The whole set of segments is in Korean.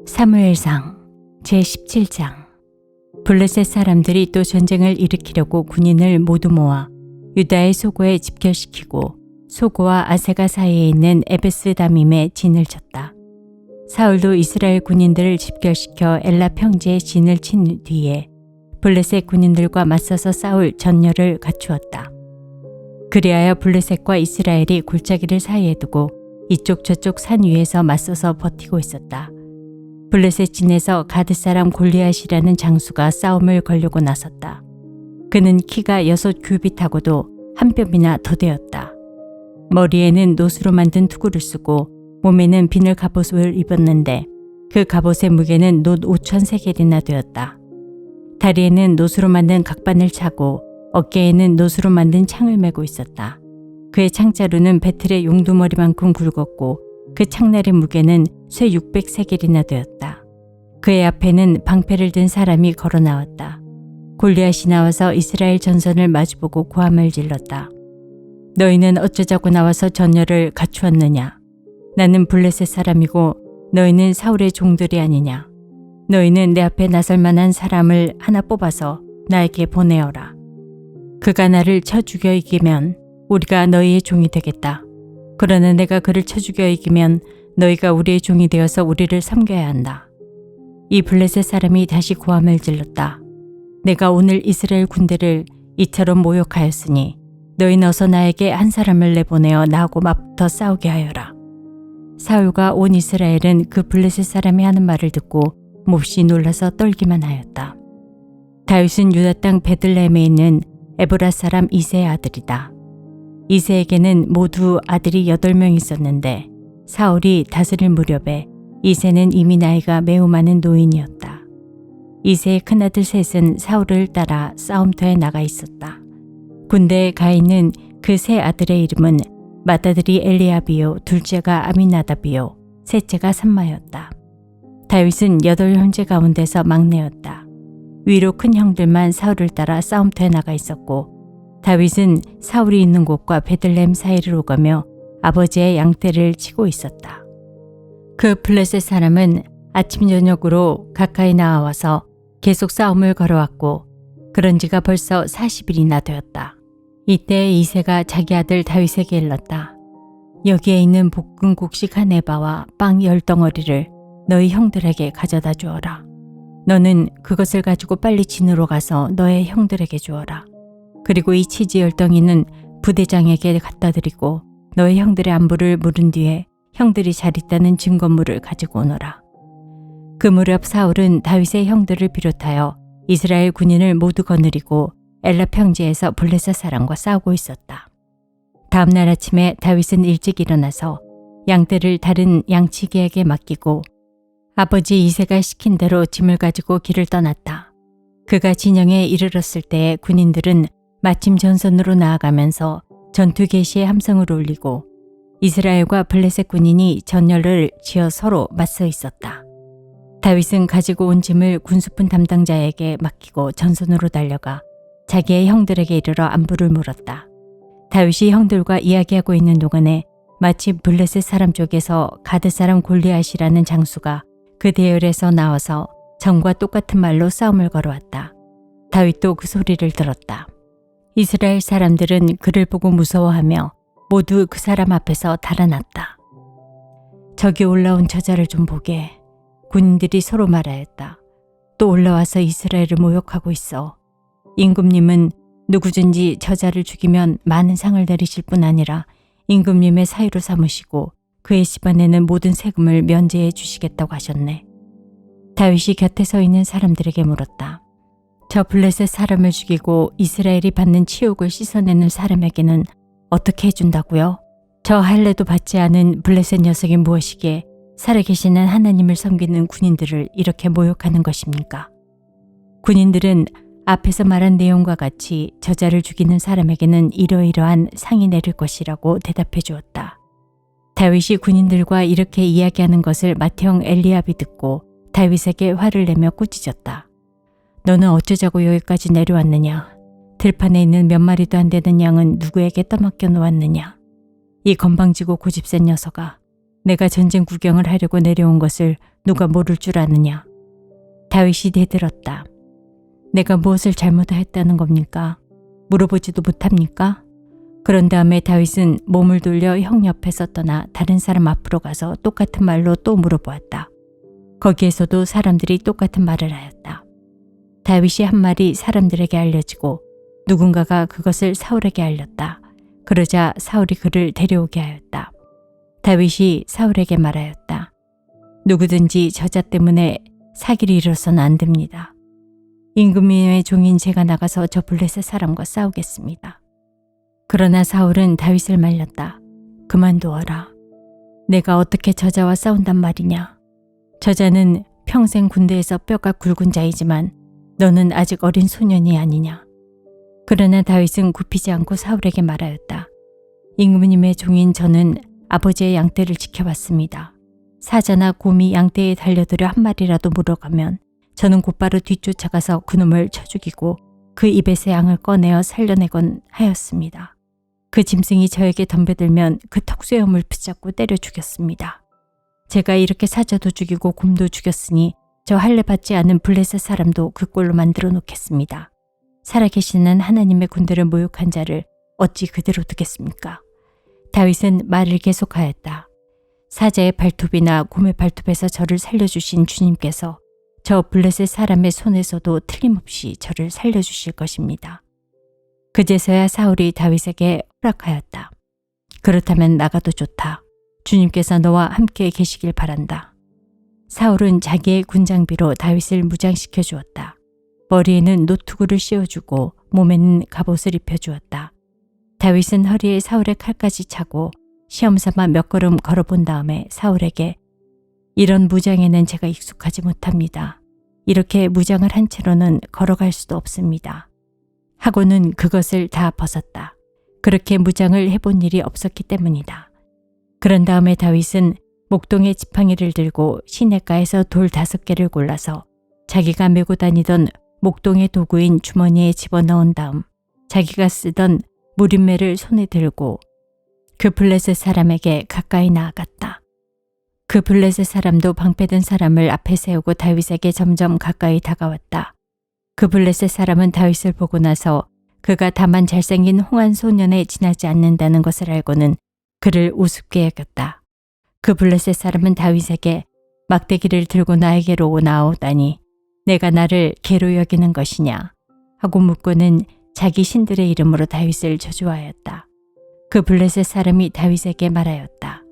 사무엘상 제17장. 블레셋 사람들이 또 전쟁을 일으키려고 군인을 모두 모아 유다의 소고에 집결시키고 소고와 아세가 사이에 있는 에베스다밈에 진을 쳤다. 사울도 이스라엘 군인들을 집결시켜 엘라 평지에 진을 친 뒤에 블레셋 군인들과 맞서서 싸울 전열을 갖추었다. 그리하여 블레셋과 이스라엘이 골짜기를 사이에 두고 이쪽 저쪽 산 위에서 맞서서 버티고 있었다. 블레셋 진에서 가드 사람 골리앗이라는 장수가 싸움을 걸려고 나섰다. 그는 키가 6규빗하고도 한 뼘이나 더 되었다. 머리에는 노수로 만든 투구를 쓰고 몸에는 비늘 갑옷을 입었는데 그 갑옷의 무게는 놋 5,000세겔이나 되었다. 다리에는 노수로 만든 각반을 차고 어깨에는 노수로 만든 창을 메고 있었다. 그의 창자루는 배틀의 용두머리만큼 굵었고 그 창날의 무게는 쇠 600세겔이나 되었다. 그의 앞에는 방패를 든 사람이 걸어 나왔다. 골리앗이 나와서 이스라엘 전선을 마주보고 고함을 질렀다. 너희는 어쩌자고 나와서 전열을 갖추었느냐? 나는 블레셋 사람이고 너희는 사울의 종들이 아니냐? 너희는 내 앞에 나설 만한 사람을 하나 뽑아서 나에게 보내어라. 그가 나를 쳐 죽여 이기면 우리가 너희의 종이 되겠다. 그러나 내가 그를 쳐 죽여 이기면 너희가 우리의 종이 되어서 우리를 섬겨야 한다. 이 블레셋 사람이 다시 고함을 질렀다. 내가 오늘 이스라엘 군대를 이처럼 모욕하였으니 너희는 어서 나에게 한 사람을 내보내어 나하고 맞붙어 싸우게 하여라. 사울과 온 이스라엘은 그 블레셋 사람이 하는 말을 듣고 몹시 놀라서 떨기만 하였다. 다윗은 유다 땅 베들레헴에 있는 에브라 사람 이새의 아들이다. 이새에게는 모두 아들이 8명 있었는데 사울이 다스릴 무렵에 이새는 이미 나이가 매우 많은 노인이었다. 이새의 큰아들 셋은 사울을 따라 싸움터에 나가 있었다. 군대에 가 있는 그 세 아들의 이름은 맏아들이 엘리압이요, 둘째가 아미나답이요, 셋째가 삼마였다. 다윗은 8형제 가운데서 막내였다. 위로 큰 형들만 사울을 따라 싸움터에 나가 있었고 다윗은 사울이 있는 곳과 베들레헴 사이를 오가며 아버지의 양떼를 치고 있었다. 그 블레셋 사람은 아침 저녁으로 가까이 나와서 계속 싸움을 걸어왔고 그런 지가 벌써 40일이나 되었다. 이때 이새가 자기 아들 다윗에게 일렀다. 여기에 있는 볶은 곡식 한 에바와 빵 10덩어리를 너희 형들에게 가져다 주어라. 너는 그것을 가지고 빨리 진으로 가서 너의 형들에게 주어라. 그리고 이 치즈 10덩이는 부대장에게 갖다 드리고 너희 형들의 안부를 물은 뒤에 형들이 잘 있다는 증거물을 가지고 오너라. 그 무렵 사울은 다윗의 형들을 비롯하여 이스라엘 군인을 모두 거느리고 엘라 평지에서 블레셋 사람과 싸우고 있었다. 다음 날 아침에 다윗은 일찍 일어나서 양떼를 다른 양치기에게 맡기고 아버지 이새가 시킨 대로 짐을 가지고 길을 떠났다. 그가 진영에 이르렀을 때에 군인들은 마침 전선으로 나아가면서 전투 개시의 함성을 울리고 이스라엘과 블레셋 군인이 전열을 지어 서로 맞서 있었다. 다윗은 가지고 온 짐을 군수품 담당자에게 맡기고 전선으로 달려가 자기의 형들에게 이르러 안부를 물었다. 다윗이 형들과 이야기하고 있는 동안에 마침 블레셋 사람 쪽에서 가드 사람 골리앗이라는 장수가 그 대열에서 나와서 전과 똑같은 말로 싸움을 걸어왔다. 다윗도 그 소리를 들었다. 이스라엘 사람들은 그를 보고 무서워하며 모두 그 사람 앞에서 달아났다. 저기 올라온 저자를 좀 보게. 군인들이 서로 말하였다. 또 올라와서 이스라엘을 모욕하고 있어. 임금님은 누구든지 저자를 죽이면 많은 상을 내리실 뿐 아니라 임금님의 사유로 삼으시고 그의 집안에는 모든 세금을 면제해 주시겠다고 하셨네. 다윗이 곁에 서 있는 사람들에게 물었다. 저 블레셋 사람을 죽이고 이스라엘이 받는 치욕을 씻어내는 사람에게는 어떻게 해준다고요? 저 할례도 받지 않은 블레셋 녀석이 무엇이기에 살아계시는 하나님을 섬기는 군인들을 이렇게 모욕하는 것입니까? 군인들은 앞에서 말한 내용과 같이 저자를 죽이는 사람에게는 이러이러한 상이 내릴 것이라고 대답해 주었다. 다윗이 군인들과 이렇게 이야기하는 것을 맏형 엘리압이 듣고 다윗에게 화를 내며 꾸짖었다. 너는 어쩌자고 여기까지 내려왔느냐? 들판에 있는 몇 마리도 안 되는 양은 누구에게 떠맡겨 놓았느냐? 이 건방지고 고집센 녀석아, 내가 전쟁 구경을 하려고 내려온 것을 누가 모를 줄 아느냐. 다윗이 대들었다. 내가 무엇을 잘못했다는 겁니까? 물어보지도 못합니까? 그런 다음에 다윗은 몸을 돌려 형 옆에서 떠나 다른 사람 앞으로 가서 똑같은 말로 또 물어보았다. 거기에서도 사람들이 똑같은 말을 하였다. 다윗이 한 말이 사람들에게 알려지고 누군가가 그것을 사울에게 알렸다. 그러자 사울이 그를 데려오게 하였다. 다윗이 사울에게 말하였다. 누구든지 저자 때문에 사기를 이뤄서는 안 됩니다. 임금님의 종인 제가 나가서 저 블레셋 사람과 싸우겠습니다. 그러나 사울은 다윗을 말렸다. 그만두어라. 내가 어떻게 저자와 싸운단 말이냐. 저자는 평생 군대에서 뼈가 굵은 자이지만 너는 아직 어린 소년이 아니냐. 그러나 다윗은 굽히지 않고 사울에게 말하였다. 임금님의 종인 저는 아버지의 양떼를 지켜봤습니다. 사자나 곰이 양떼에 달려들어 한 마리라도 물어가면 저는 곧바로 뒤쫓아가서 그놈을 쳐 죽이고 그 입에서 양을 꺼내어 살려내곤 하였습니다. 그 짐승이 저에게 덤벼들면 그 턱수염을 붙잡고 때려 죽였습니다. 제가 이렇게 사자도 죽이고 곰도 죽였으니 저 할례 받지 않은 블레셋 사람도 그 꼴로 만들어 놓겠습니다. 살아계시는 하나님의 군대를 모욕한 자를 어찌 그대로 두겠습니까? 다윗은 말을 계속하였다. 사자의 발톱이나 곰의 발톱에서 저를 살려주신 주님께서 저 블레셋 사람의 손에서도 틀림없이 저를 살려주실 것입니다. 그제서야 사울이 다윗에게 허락하였다. 그렇다면 나가도 좋다. 주님께서 너와 함께 계시길 바란다. 사울은 자기의 군장비로 다윗을 무장시켜 주었다. 머리에는 노투구를 씌워주고 몸에는 갑옷을 입혀주었다. 다윗은 허리에 사울의 칼까지 차고 시험삼아 몇 걸음 걸어본 다음에 사울에게 이런 무장에는 제가 익숙하지 못합니다. 이렇게 무장을 한 채로는 걸어갈 수도 없습니다. 하고는 그것을 다 벗었다. 그렇게 무장을 해본 일이 없었기 때문이다. 그런 다음에 다윗은 목동의 지팡이를 들고 시냇가에서 돌 5개를 골라서 자기가 메고 다니던 목동의 도구인 주머니에 집어넣은 다음 자기가 쓰던 무림매를 손에 들고 그 블레셋 사람에게 가까이 나아갔다. 그 블레셋 사람도 방패든 사람을 앞에 세우고 다윗에게 점점 가까이 다가왔다. 그 블레셋 사람은 다윗을 보고 나서 그가 다만 잘생긴 홍한 소년에 지나지 않는다는 것을 알고는 그를 우습게 여겼다. 그 블레셋 사람은 다윗에게 막대기를 들고 나에게로 나오다니 내가 나를 개로 여기는 것이냐 하고 묻고는 자기 신들의 이름으로 다윗을 저주하였다. 그 블레셋 사람이 다윗에게 말하였다.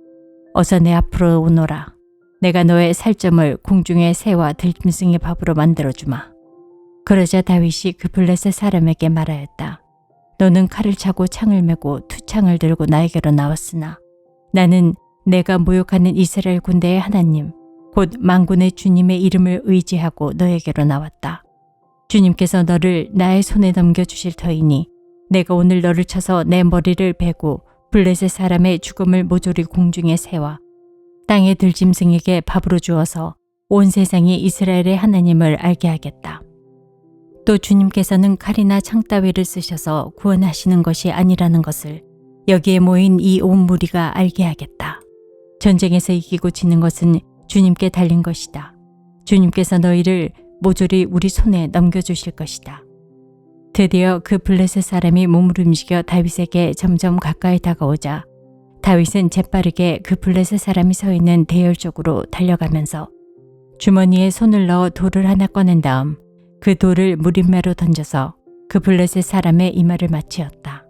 어서 내 앞으로 오너라. 내가 너의 살점을 공중의 새와 들짐승의 밥으로 만들어주마. 그러자 다윗이 그 블레셋 사람에게 말하였다. 너는 칼을 차고 창을 메고 투창을 들고 나에게로 나왔으나 나는 내가 모욕하는 이스라엘 군대의 하나님 곧 만군의 주님의 이름을 의지하고 너에게로 나왔다. 주님께서 너를 나의 손에 넘겨주실 터이니 내가 오늘 너를 쳐서 내 머리를 베고 블레셋 사람의 죽음을 모조리 공중의 새와 땅의 들짐승에게 밥으로 주어서 온 세상이 이스라엘의 하나님을 알게 하겠다. 또 주님께서는 칼이나 창 따위를 쓰셔서 구원하시는 것이 아니라는 것을 여기에 모인 이 온 무리가 알게 하겠다. 전쟁에서 이기고 지는 것은 주님께 달린 것이다. 주님께서 너희를 모조리 우리 손에 넘겨주실 것이다. 드디어 그 블레셋 사람이 몸을 움직여 다윗에게 점점 가까이 다가오자 다윗은 재빠르게 그 블레셋 사람이 서 있는 대열 쪽으로 달려가면서 주머니에 손을 넣어 돌을 하나 꺼낸 다음 그 돌을 무림매로 던져서 그 블레셋 사람의 이마를 맞추었다.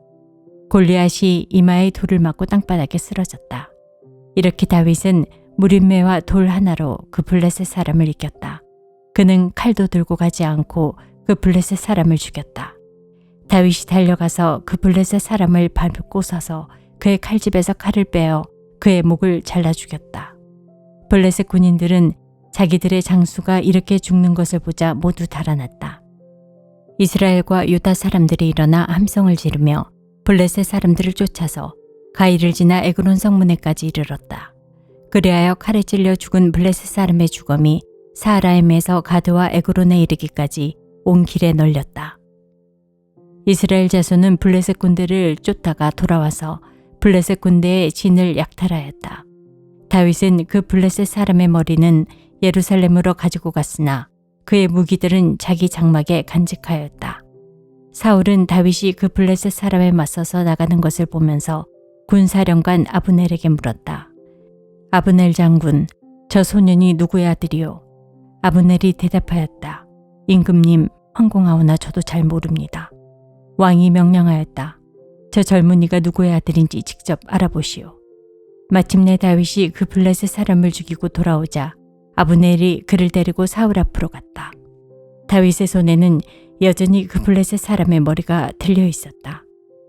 골리앗이 이마에 돌을 맞고 땅바닥에 쓰러졌다. 이렇게 다윗은 무림매와 돌 하나로 그 블레셋 사람을 이겼다. 그는 칼도 들고 가지 않고 그 블레셋 사람을 죽였다. 다윗이 달려가서 그 블레셋 사람을 밟고 서서 그의 칼집에서 칼을 빼어 그의 목을 잘라 죽였다. 블레셋 군인들은 자기들의 장수가 이렇게 죽는 것을 보자 모두 달아났다. 이스라엘과 유다 사람들이 일어나 함성을 지르며 블레셋 사람들을 쫓아서 가이를 지나 에그론 성문에까지 이르렀다. 그리하여 칼에 찔려 죽은 블레셋 사람의 주검이 사하라임에서 가드와 에그론에 이르기까지 온 길에 널렸다. 이스라엘 자손은 블레셋 군대를 쫓다가 돌아와서 블레셋 군대의 진을 약탈하였다. 다윗은 그 블레셋 사람의 머리는 예루살렘으로 가지고 갔으나 그의 무기들은 자기 장막에 간직하였다. 사울은 다윗이 그 블레셋 사람에 맞서서 나가는 것을 보면서 군사령관 아브넬에게 물었다. 아브넬 장군, 저 소년이 누구의 아들이요? 아브넬이 대답하였다. 임금님, 황공하오나 저도 잘 모릅니다. 왕이 명령하였다. 저 젊은이가 누구의 아들인지 직접 알아보시오. 마침내 다윗이 그 블레셋 사람을 죽이고 돌아오자 아브넬이 그를 데리고 사울 앞으로 갔다. 다윗의 손에는 여전히 그 블레셋 사람의 머리가 들려 있었다.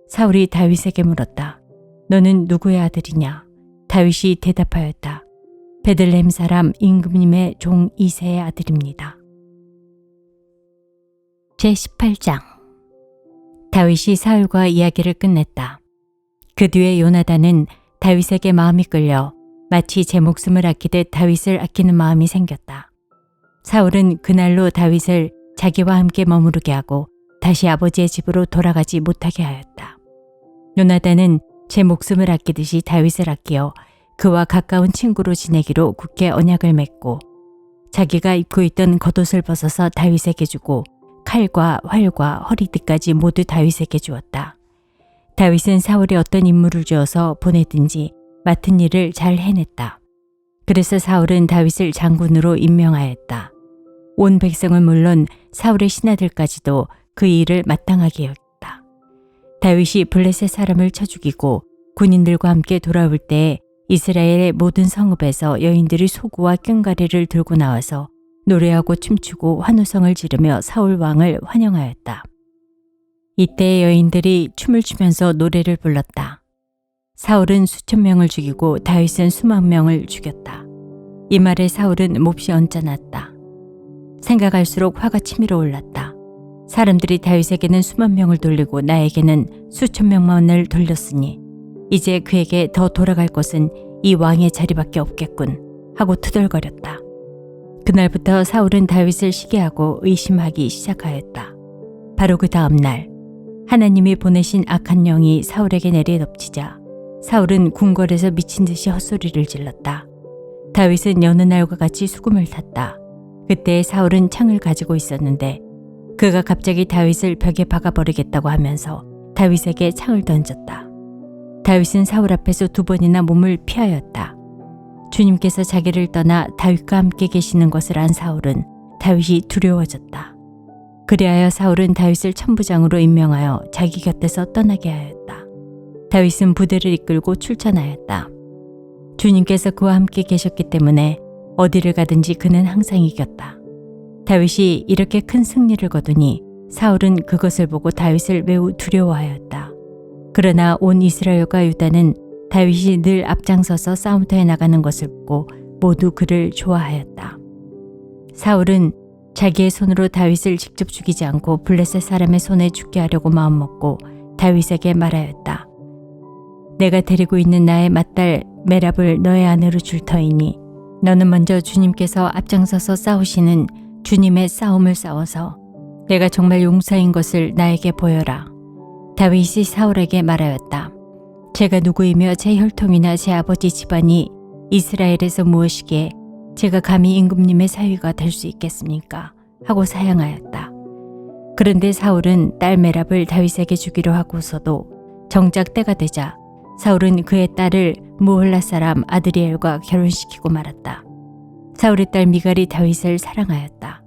사울이 다윗에게 물었다. 너는 누구의 아들이냐? 다윗이 대답하였다. 베들레헴 사람 임금님의 종 이새의 아들입니다. 제18장. 다윗이 사울과 이야기를 끝냈다. 그 뒤에 요나단은 다윗에게 마음이 끌려 마치 제 목숨을 아끼듯 다윗을 아끼는 마음이 생겼다. 사울은 그날로 다윗을 자기와 함께 머무르게 하고 다시 아버지의 집으로 돌아가지 못하게 하였다. 요나단은 제 목숨을 아끼듯이 다윗을 아끼어 그와 가까운 친구로 지내기로 굳게 언약을 맺고 자기가 입고 있던 겉옷을 벗어서 다윗에게 주고 칼과 활과 허리띠까지 모두 다윗에게 주었다. 다윗은 사울이 어떤 임무를 주어서 보내든지 맡은 일을 잘 해냈다. 그래서 사울은 다윗을 장군으로 임명하였다. 온 백성은 물론 사울의 신하들까지도 그 일을 마땅하게 여겼다. 다윗이 블레셋 사람을 쳐 죽이고 군인들과 함께 돌아올 때에 이스라엘의 모든 성읍에서 여인들이 소구와 꽹과리를 들고 나와서 노래하고 춤추고 환호성을 지르며 사울 왕을 환영하였다. 이때 여인들이 춤을 추면서 노래를 불렀다. 사울은 수천 명을 죽이고 다윗은 수만 명을 죽였다. 이 말에 사울은 몹시 언짢았다. 생각할수록 화가 치밀어 올랐다. 사람들이 다윗에게는 수만 명을 돌리고 나에게는 수천 명만을 돌렸으니 이제 그에게 더 돌아갈 것은 이 왕의 자리밖에 없겠군 하고 투덜거렸다. 그날부터 사울은 다윗을 시기하고 의심하기 시작하였다. 바로 그 다음 날 하나님이 보내신 악한 영이 사울에게 내려덮치자 사울은 궁궐에서 미친 듯이 헛소리를 질렀다. 다윗은 여느 날과 같이 수금을 탔다. 그때 사울은 창을 가지고 있었는데 그가 갑자기 다윗을 벽에 박아버리겠다고 하면서 다윗에게 창을 던졌다. 다윗은 사울 앞에서 2번이나 몸을 피하였다. 주님께서 자기를 떠나 다윗과 함께 계시는 것을 안 사울은 다윗이 두려워졌다. 그리하여 사울은 다윗을 천부장으로 임명하여 자기 곁에서 떠나게 하였다. 다윗은 부대를 이끌고 출전하였다. 주님께서 그와 함께 계셨기 때문에 어디를 가든지 그는 항상 이겼다. 다윗이 이렇게 큰 승리를 거두니 사울은 그것을 보고 다윗을 매우 두려워하였다. 그러나 온 이스라엘과 유다는 다윗이 늘 앞장서서 싸움터에 나가는 것을 보고 모두 그를 좋아하였다. 사울은 자기의 손으로 다윗을 직접 죽이지 않고 블레셋 사람의 손에 죽게 하려고 마음먹고 다윗에게 말하였다. 내가 데리고 있는 나의 맏딸 메랍을 너의 아내로 줄 터이니 너는 먼저 주님께서 앞장서서 싸우시는 주님의 싸움을 싸워서 내가 정말 용사인 것을 나에게 보여라. 다윗이 사울에게 말하였다. 제가 누구이며 제 혈통이나 제 아버지 집안이 이스라엘에서 무엇이기에 제가 감히 임금님의 사위가 될 수 있겠습니까? 하고 사양하였다. 그런데 사울은 딸 메랍을 다윗에게 주기로 하고서도 정작 때가 되자 사울은 그의 딸을 무홀라 사람 아드리엘과 결혼시키고 말았다. 사울의 딸 미갈이 다윗을 사랑하였다.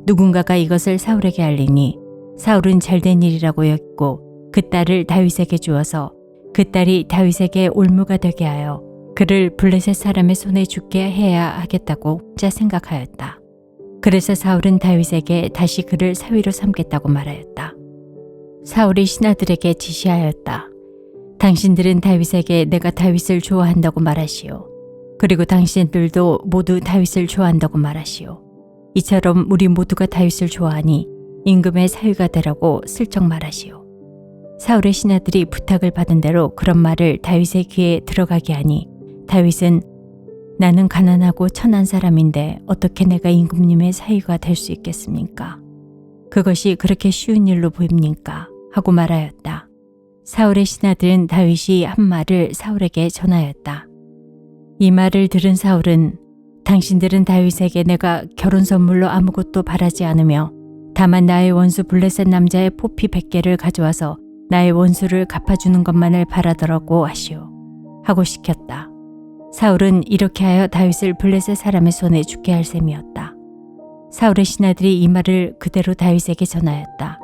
누군가가 이것을 사울에게 알리니 사울은 잘된 일이라고 여겼고 그 딸을 다윗에게 주어서 그 딸이 다윗에게 올무가 되게 하여 그를 블레셋 사람의 손에 죽게 해야 하겠다고 혼자 생각하였다. 그래서 사울은 다윗에게 다시 그를 사위로 삼겠다고 말하였다. 사울이 신하들에게 지시하였다. 당신들은 다윗에게 내가 다윗을 좋아한다고 말하시오. 그리고 당신들도 모두 다윗을 좋아한다고 말하시오. 이처럼 우리 모두가 다윗을 좋아하니 임금의 사위가 되라고 슬쩍 말하시오. 사울의 신하들이 부탁을 받은 대로 그런 말을 다윗의 귀에 들어가게 하니 다윗은 나는 가난하고 천한 사람인데 어떻게 내가 임금님의 사위가 될 수 있겠습니까? 그것이 그렇게 쉬운 일로 보입니까? 하고 말하였다. 사울의 신하들은 다윗이 한 말을 사울에게 전하였다. 이 말을 들은 사울은 당신들은 다윗에게 내가 결혼 선물로 아무것도 바라지 않으며 다만 나의 원수 블레셋 남자의 포피 100개를 가져와서 나의 원수를 갚아주는 것만을 바라더라고 하시오. 하고 시켰다. 사울은 이렇게 하여 다윗을 블레셋 사람의 손에 죽게 할 셈이었다. 사울의 신하들이 이 말을 그대로 다윗에게 전하였다.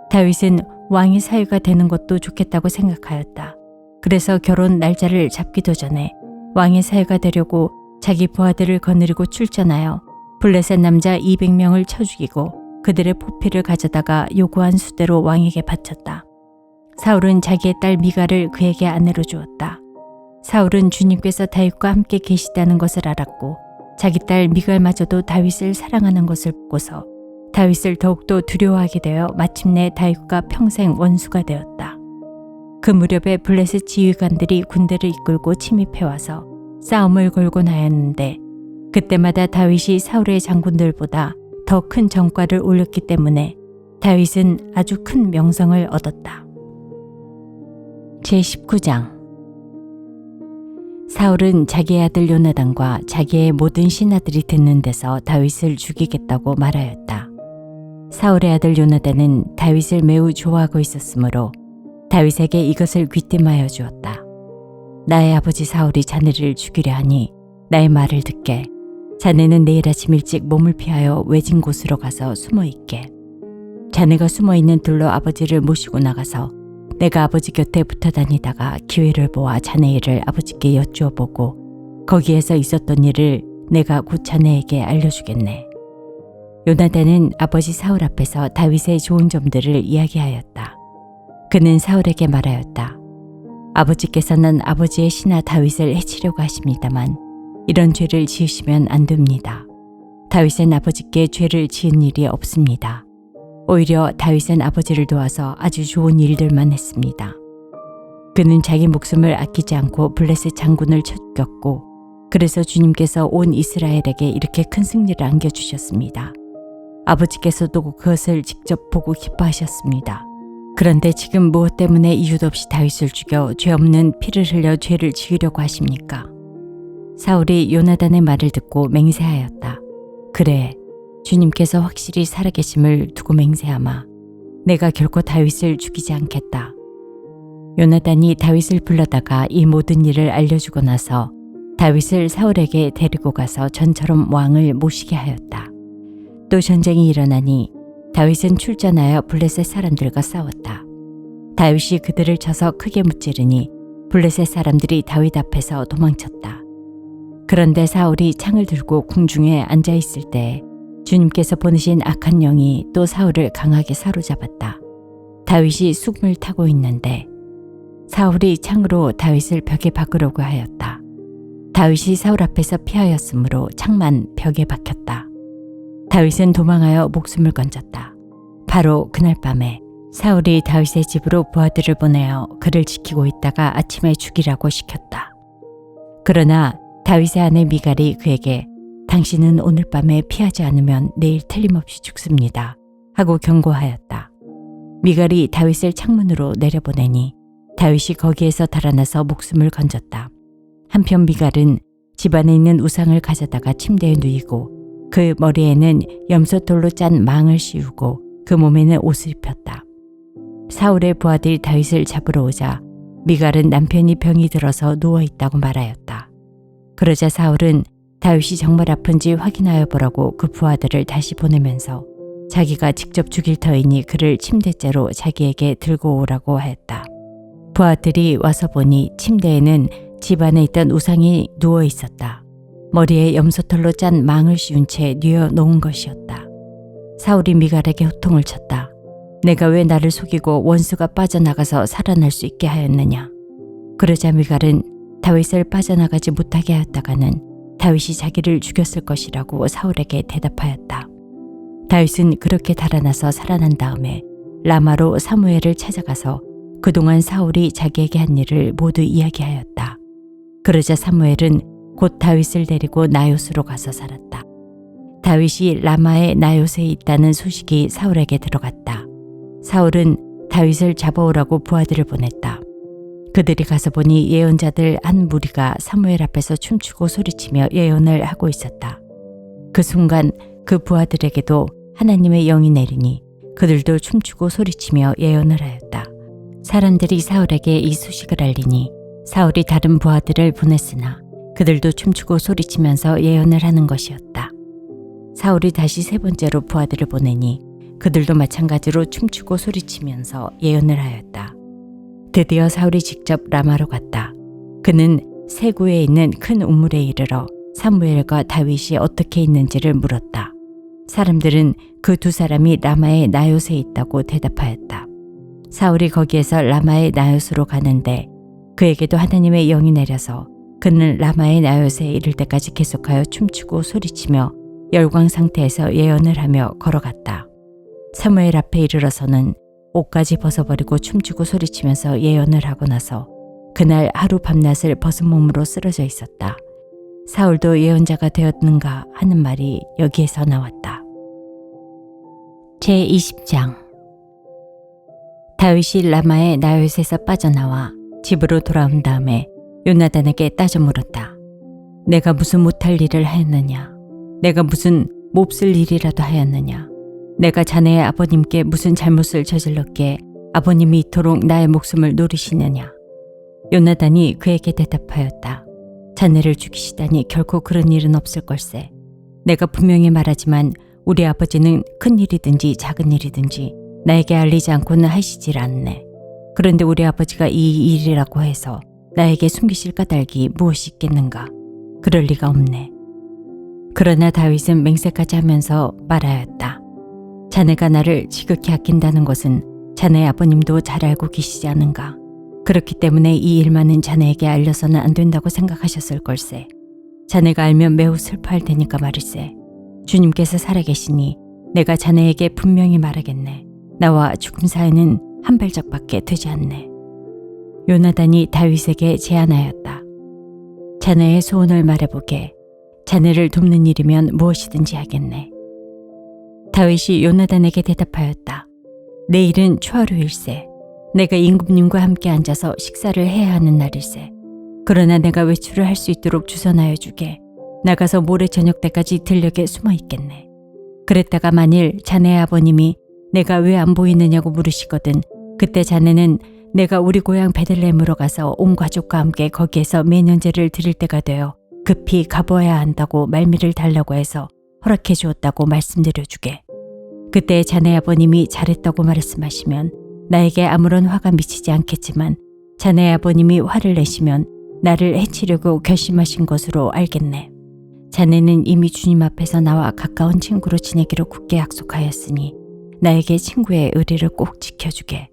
다윗은 왕의 사위가 되는 것도 좋겠다고 생각하였다. 그래서 결혼 날짜를 잡기도 전에 왕의 사위가 되려고 자기 부하들을 거느리고 출전하여 블레셋 남자 200명을 쳐 죽이고 그들의 포피를 가져다가 요구한 수대로 왕에게 바쳤다. 사울은 자기의 딸 미갈을 그에게 아내로 주었다. 사울은 주님께서 다윗과 함께 계시다는 것을 알았고 자기 딸 미갈마저도 다윗을 사랑하는 것을 보고서 다윗을 더욱더 두려워하게 되어 마침내 다윗과 평생 원수가 되었다. 그 무렵에 블레셋 지휘관들이 군대를 이끌고 침입해와서 싸움을 걸곤 하였는데 그때마다 다윗이 사울의 장군들보다 더 큰 전과를 올렸기 때문에 다윗은 아주 큰 명성을 얻었다. 제19장 사울은 자기의 아들 요나단과 자기의 모든 신하들이 듣는 데서 다윗을 죽이겠다고 말하였다. 사울의 아들 요나단은 다윗을 매우 좋아하고 있었으므로 다윗에게 이것을 귀띔하여 주었다. 나의 아버지 사울이 자네를 죽이려 하니 나의 말을 듣게. 자네는 내일 아침 일찍 몸을 피하여 외진 곳으로 가서 숨어 있게. 자네가 숨어 있는 들로 아버지를 모시고 나가서 내가 아버지 곁에 붙어 다니다가 기회를 보아 자네 일을 아버지께 여쭈어 보고 거기에서 있었던 일을 내가 곧 자네에게 알려주겠네. 요나단은 아버지 사울 앞에서 다윗의 좋은 점들을 이야기하였다. 그는 사울에게 말하였다. 아버지께서는 아버지의 신하 다윗을 해치려고 하십니다만 이런 죄를 지으시면 안 됩니다. 다윗은 아버지께 죄를 지은 일이 없습니다. 오히려 다윗은 아버지를 도와서 아주 좋은 일들만 했습니다. 그는 자기 목숨을 아끼지 않고 블레셋 장군을 쳐 죽였고 그래서 주님께서 온 이스라엘에게 이렇게 큰 승리를 안겨주셨습니다. 아버지께서도 그것을 직접 보고 기뻐하셨습니다. 그런데 지금 무엇 때문에 이유도 없이 다윗을 죽여 죄 없는 피를 흘려 죄를 지으려고 하십니까? 사울이 요나단의 말을 듣고 맹세하였다. 그래, 주님께서 확실히 살아계심을 두고 맹세하마. 내가 결코 다윗을 죽이지 않겠다. 요나단이 다윗을 불러다가 이 모든 일을 알려주고 나서 다윗을 사울에게 데리고 가서 전처럼 왕을 모시게 하였다. 또 전쟁이 일어나니 다윗은 출전하여 블레셋 사람들과 싸웠다. 다윗이 그들을 쳐서 크게 무찌르니 블레셋 사람들이 다윗 앞에서 도망쳤다. 그런데 사울이 창을 들고 궁중에 앉아 있을 때 주님께서 보내신 악한 영이 또 사울을 강하게 사로잡았다. 다윗이 수금을 타고 있는데 사울이 창으로 다윗을 벽에 박으려고 하였다. 다윗이 사울 앞에서 피하였으므로 창만 벽에 박혔다. 다윗은 도망하여 목숨을 건졌다. 바로 그날 밤에 사울이 다윗의 집으로 부하들을 보내어 그를 지키고 있다가 아침에 죽이라고 시켰다. 그러나 다윗의 아내 미갈이 그에게 당신은 오늘 밤에 피하지 않으면 내일 틀림없이 죽습니다. 하고 경고하였다. 미갈이 다윗을 창문으로 내려보내니 다윗이 거기에서 달아나서 목숨을 건졌다. 한편 미갈은 집안에 있는 우상을 가져다가 침대에 누이고 그 머리에는 염소털로 짠 망을 씌우고 그 몸에는 옷을 입혔다. 사울의 부하들이 다윗을 잡으러 오자 미갈은 남편이 병이 들어서 누워있다고 말하였다. 그러자 사울은 다윗이 정말 아픈지 확인하여 보라고 그 부하들을 다시 보내면서 자기가 직접 죽일 터이니 그를 침대째로 자기에게 들고 오라고 하였다. 부하들이 와서 보니 침대에는 집안에 있던 우상이 누워 있었다. 머리에 염소털로 짠 망을 씌운 채 뉘어 놓은 것이었다. 사울이 미갈에게 호통을 쳤다. 내가 왜 나를 속이고 원수가 빠져나가서 살아날 수 있게 하였느냐. 그러자 미갈은 다윗을 빠져나가지 못하게 하였다가는 다윗이 자기를 죽였을 것이라고 사울에게 대답하였다. 다윗은 그렇게 달아나서 살아난 다음에 라마로 사무엘을 찾아가서 그동안 사울이 자기에게 한 일을 모두 이야기하였다. 그러자 사무엘은 곧 다윗을 데리고 나요스로 가서 살았다. 다윗이 라마의 나요스에 있다는 소식이 사울에게 들어갔다. 사울은 다윗을 잡아오라고 부하들을 보냈다. 그들이 가서 보니 예언자들 한 무리가 사무엘 앞에서 춤추고 소리치며 예언을 하고 있었다. 그 순간 그 부하들에게도 하나님의 영이 내리니 그들도 춤추고 소리치며 예언을 하였다. 사람들이 사울에게 이 소식을 알리니 사울이 다른 부하들을 보냈으나 그들도 춤추고 소리치면서 예언을 하는 것이었다. 사울이 다시 세 번째로 부하들을 보내니 그들도 마찬가지로 춤추고 소리치면서 예언을 하였다. 드디어 사울이 직접 라마로 갔다. 그는 세구에 있는 큰 우물에 이르러 사무엘과 다윗이 어떻게 있는지를 물었다. 사람들은 그 두 사람이 라마의 나요스에 있다고 대답하였다. 사울이 거기에서 라마의 나요스로 가는데 그에게도 하나님의 영이 내려서 그는 라마의 나요스에 이를 때까지 계속하여 춤추고 소리치며 열광 상태에서 예언을 하며 걸어갔다. 사무엘 앞에 이르러서는 옷까지 벗어버리고 춤추고 소리치면서 예언을 하고 나서 그날 하루 밤낮을 벗은 몸으로 쓰러져 있었다. 사울도 예언자가 되었는가 하는 말이 여기에서 나왔다. 제20장 다윗이 라마의 나요스에서 빠져나와 집으로 돌아온 다음에 요나단에게 따져 물었다. 내가 무슨 못할 일을 하였느냐? 내가 무슨 몹쓸 일이라도 하였느냐? 내가 자네의 아버님께 무슨 잘못을 저질렀기에 아버님이 이토록 나의 목숨을 노리시느냐? 요나단이 그에게 대답하였다. 자네를 죽이시다니 결코 그런 일은 없을 걸세. 내가 분명히 말하지만 우리 아버지는 큰 일이든지 작은 일이든지 나에게 알리지 않고는 하시질 않네. 그런데 우리 아버지가 이 일이라고 해서 나에게 숨기실 까닭이 무엇이 있겠는가? 그럴 리가 없네. 그러나 다윗은 맹세까지 하면서 말하였다. 자네가 나를 지극히 아낀다는 것은 자네 아버님도 잘 알고 계시지 않은가? 그렇기 때문에 이 일만은 자네에게 알려서는 안 된다고 생각하셨을 걸세. 자네가 알면 매우 슬퍼할 테니까 말일세. 주님께서 살아계시니 내가 자네에게 분명히 말하겠네. 나와 죽음 사이는 한 발짝밖에 되지 않네. 요나단이 다윗에게 제안하였다. 자네의 소원을 말해보게. 자네를 돕는 일이면 무엇이든지 하겠네. 다윗이 요나단에게 대답하였다. 내일은 초하루일세. 내가 임금님과 함께 앉아서 식사를 해야 하는 날일세. 그러나 내가 외출을 할 수 있도록 주선하여 주게. 나가서 모레 저녁 때까지 들녘에 숨어 있겠네. 그랬다가 만일 자네의 아버님이 내가 왜 안 보이느냐고 물으시거든 그때 자네는 내가 우리 고향 베들레헴으로 가서 온 가족과 함께 거기에서 매년제를 드릴 때가 되어 급히 가보아야 한다고 말미를 달라고 해서 허락해 주었다고 말씀드려주게. 그때 자네 아버님이 잘했다고 말씀하시면 나에게 아무런 화가 미치지 않겠지만 자네 아버님이 화를 내시면 나를 해치려고 결심하신 것으로 알겠네. 자네는 이미 주님 앞에서 나와 가까운 친구로 지내기로 굳게 약속하였으니 나에게 친구의 의리를 꼭 지켜주게.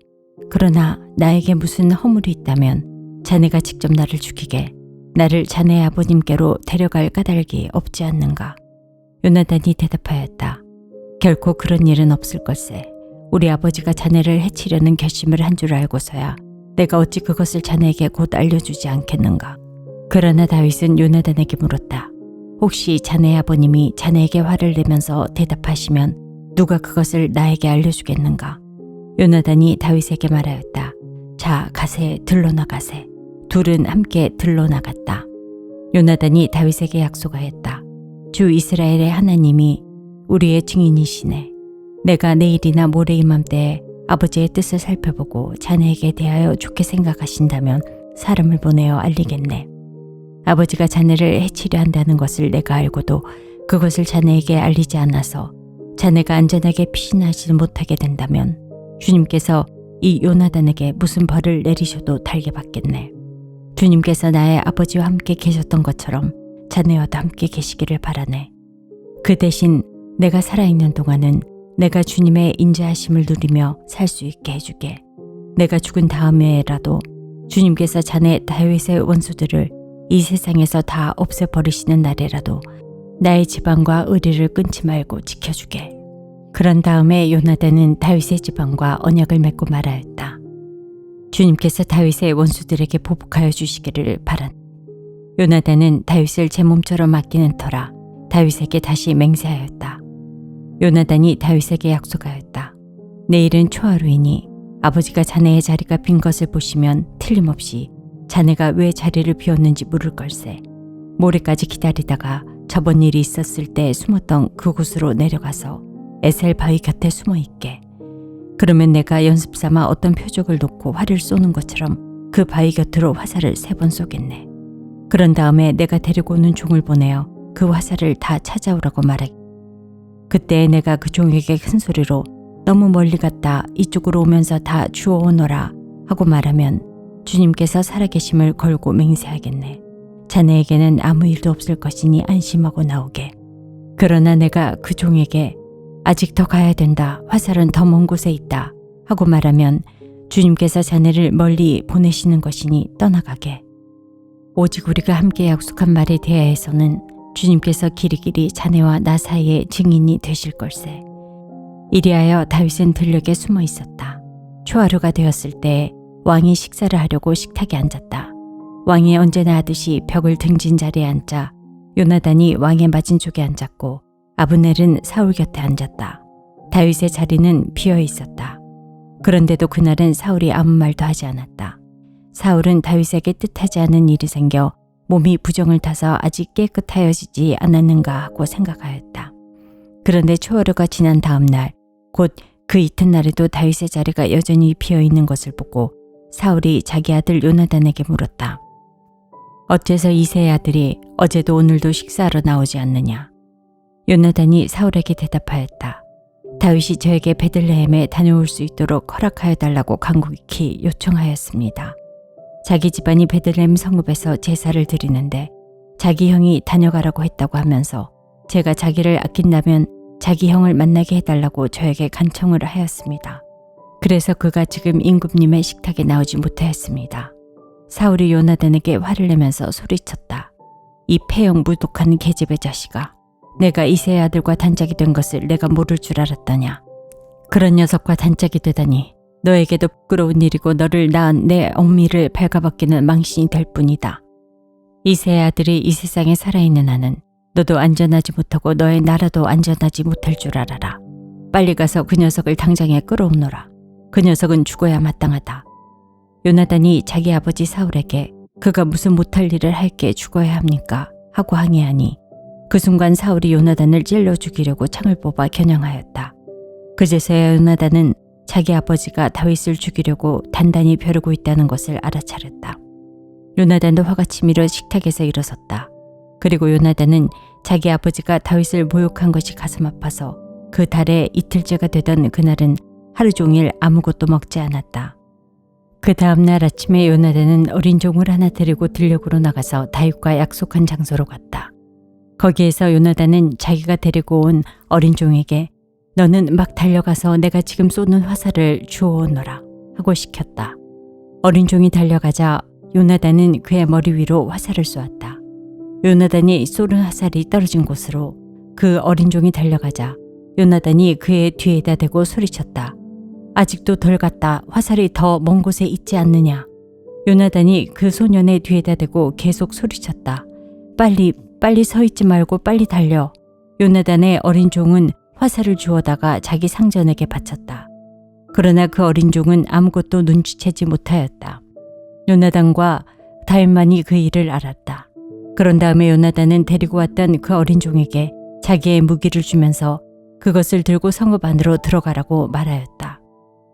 그러나 나에게 무슨 허물이 있다면 자네가 직접 나를 죽이게 나를 자네 아버님께로 데려갈 까닭이 없지 않는가? 요나단이 대답하였다. 결코 그런 일은 없을 걸세. 우리 아버지가 자네를 해치려는 결심을 한 줄 알고서야 내가 어찌 그것을 자네에게 곧 알려주지 않겠는가? 그러나 다윗은 요나단에게 물었다. 혹시 자네 아버님이 자네에게 화를 내면서 대답하시면 누가 그것을 나에게 알려주겠는가? 요나단이 다윗에게 말하였다. 자, 가세, 들러나가세. 둘은 함께 들러나갔다. 요나단이 다윗에게 약속하였다. 주 이스라엘의 하나님이 우리의 증인이시네. 내가 내일이나 모레 이맘때에 아버지의 뜻을 살펴보고 자네에게 대하여 좋게 생각하신다면 사람을 보내어 알리겠네. 아버지가 자네를 해치려 한다는 것을 내가 알고도 그것을 자네에게 알리지 않아서 자네가 안전하게 피신하지 못하게 된다면 주님께서 이 요나단에게 무슨 벌을 내리셔도 달게 받겠네. 주님께서 나의 아버지와 함께 계셨던 것처럼 자네와도 함께 계시기를 바라네. 그 대신 내가 살아있는 동안은 내가 주님의 인자하심을 누리며 살 수 있게 해주게. 내가 죽은 다음에라도 주님께서 자네 다윗의 원수들을 이 세상에서 다 없애버리시는 날에라도 나의 지방과 의리를 끊지 말고 지켜주게. 그런 다음에 요나단은 다윗의 지방과 언약을 맺고 말하였다. 주님께서 다윗의 원수들에게 보복하여 주시기를 바란. 요나단은 다윗을 제 몸처럼 아끼는 터라 다윗에게 다시 맹세하였다. 요나단이 다윗에게 약속하였다. 내일은 초하루이니 아버지가 자네의 자리가 빈 것을 보시면 틀림없이 자네가 왜 자리를 비웠는지 물을 걸세. 모레까지 기다리다가 저번 일이 있었을 때 숨었던 그곳으로 내려가서 에셀 바위 곁에 숨어 있게. 그러면 내가 연습 삼아 어떤 표적을 놓고 활을 쏘는 것처럼 그 바위 곁으로 화살을 3번 쏘겠네. 그런 다음에 내가 데리고 오는 종을 보내어 그 화살을 다 찾아오라고 말하기. 그때 내가 그 종에게 큰 소리로 너무 멀리 갔다 이쪽으로 오면서 다 주워오너라 하고 말하면 주님께서 살아계심을 걸고 맹세하겠네. 자네에게는 아무 일도 없을 것이니 안심하고 나오게. 그러나 내가 그 종에게 아직 더 가야 된다. 화살은 더 먼 곳에 있다. 하고 말하면 주님께서 자네를 멀리 보내시는 것이니 떠나가게. 오직 우리가 함께 약속한 말에 대하여서는 주님께서 길이길이 자네와 나 사이에 증인이 되실 걸세. 이리하여 다윗은 들녘에 숨어 있었다. 초하루가 되었을 때 왕이 식사를 하려고 식탁에 앉았다. 왕이 언제나 하듯이 벽을 등진 자리에 앉자 요나단이 왕의 맞은쪽에 앉았고 아브넬은 사울 곁에 앉았다. 다윗의 자리는 비어 있었다. 그런데도 그날은 사울이 아무 말도 하지 않았다. 사울은 다윗에게 뜻하지 않은 일이 생겨 몸이 부정을 타서 아직 깨끗하여지지 않았는가 하고 생각하였다. 그런데 초하루가 지난 다음 날, 곧 그 이튿날에도 다윗의 자리가 여전히 비어 있는 것을 보고 사울이 자기 아들 요나단에게 물었다. 어째서 이새의 아들이 어제도 오늘도 식사하러 나오지 않느냐? 요나단이 사울에게 대답하였다. 다윗이 저에게 베들레헴에 다녀올 수 있도록 허락하여 달라고 간곡히 요청하였습니다. 자기 집안이 베들레헴 성읍에서 제사를 드리는데 자기 형이 다녀가라고 했다고 하면서 제가 자기를 아낀다면 자기 형을 만나게 해달라고 저에게 간청을 하였습니다. 그래서 그가 지금 임금님의 식탁에 나오지 못하였습니다. 사울이 요나단에게 화를 내면서 소리쳤다. 이 폐영 무독한 계집의 자식아, 내가 이새의 아들과 단짝이 된 것을 내가 모를 줄 알았더냐. 그런 녀석과 단짝이 되다니 너에게도 부끄러운 일이고 너를 낳은 내 어미를 발가벗기는 망신이 될 뿐이다. 이새의 아들이 이 세상에 살아있는 한은 너도 안전하지 못하고 너의 나라도 안전하지 못할 줄 알아라. 빨리 가서 그 녀석을 당장에 끌어오너라. 그 녀석은 죽어야 마땅하다. 요나단이 자기 아버지 사울에게 그가 무슨 못할 일을 할 게 죽어야 합니까? 하고 항의하니 그 순간 사울이 요나단을 찔러 죽이려고 창을 뽑아 겨냥하였다. 그제서야 요나단은 자기 아버지가 다윗을 죽이려고 단단히 벼르고 있다는 것을 알아차렸다. 요나단도 화가 치밀어 식탁에서 일어섰다. 그리고 요나단은 자기 아버지가 다윗을 모욕한 것이 가슴 아파서 그 달에 이틀째가 되던 그날은 하루 종일 아무것도 먹지 않았다. 그 다음 날 아침에 요나단은 어린 종을 하나 데리고 들녘으로 나가서 다윗과 약속한 장소로 갔다. 거기에서 요나단은 자기가 데리고 온 어린 종에게 너는 막 달려가서 내가 지금 쏘는 화살을 주워오너라 하고 시켰다. 어린 종이 달려가자 요나단은 그의 머리 위로 화살을 쏘았다. 요나단이 쏘는 화살이 떨어진 곳으로 그 어린 종이 달려가자 요나단이 그의 뒤에다 대고 소리쳤다. 아직도 덜 갔다. 화살이 더 먼 곳에 있지 않느냐. 요나단이 그 소년의 뒤에다 대고 계속 소리쳤다. 빨리 서 있지 말고 빨리 달려. 요나단의 어린 종은 화살을 주워다가 자기 상전에게 바쳤다. 그러나 그 어린 종은 아무것도 눈치채지 못하였다. 요나단과 다윗만이 그 일을 알았다. 그런 다음에 요나단은 데리고 왔던 그 어린 종에게 자기의 무기를 주면서 그것을 들고 성읍 안으로 들어가라고 말하였다.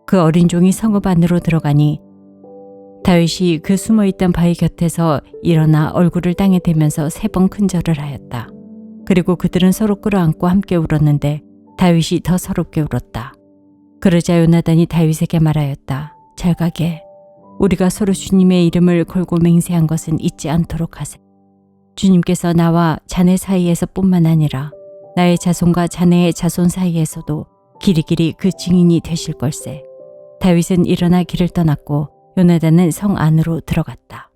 그 어린 종이 성읍 안으로 들어가니 다윗이 그 숨어있던 바위 곁에서 일어나 얼굴을 땅에 대면서 3번 큰절을 하였다. 그리고 그들은 서로 끌어안고 함께 울었는데 다윗이 더 서럽게 울었다. 그러자 요나단이 다윗에게 말하였다. 잘 가게. 우리가 서로 주님의 이름을 걸고 맹세한 것은 잊지 않도록 하세. 주님께서 나와 자네 사이에서 뿐만 아니라 나의 자손과 자네의 자손 사이에서도 길이길이 그 증인이 되실 걸세. 다윗은 일어나 길을 떠났고 요나단은 성 안으로 들어갔다.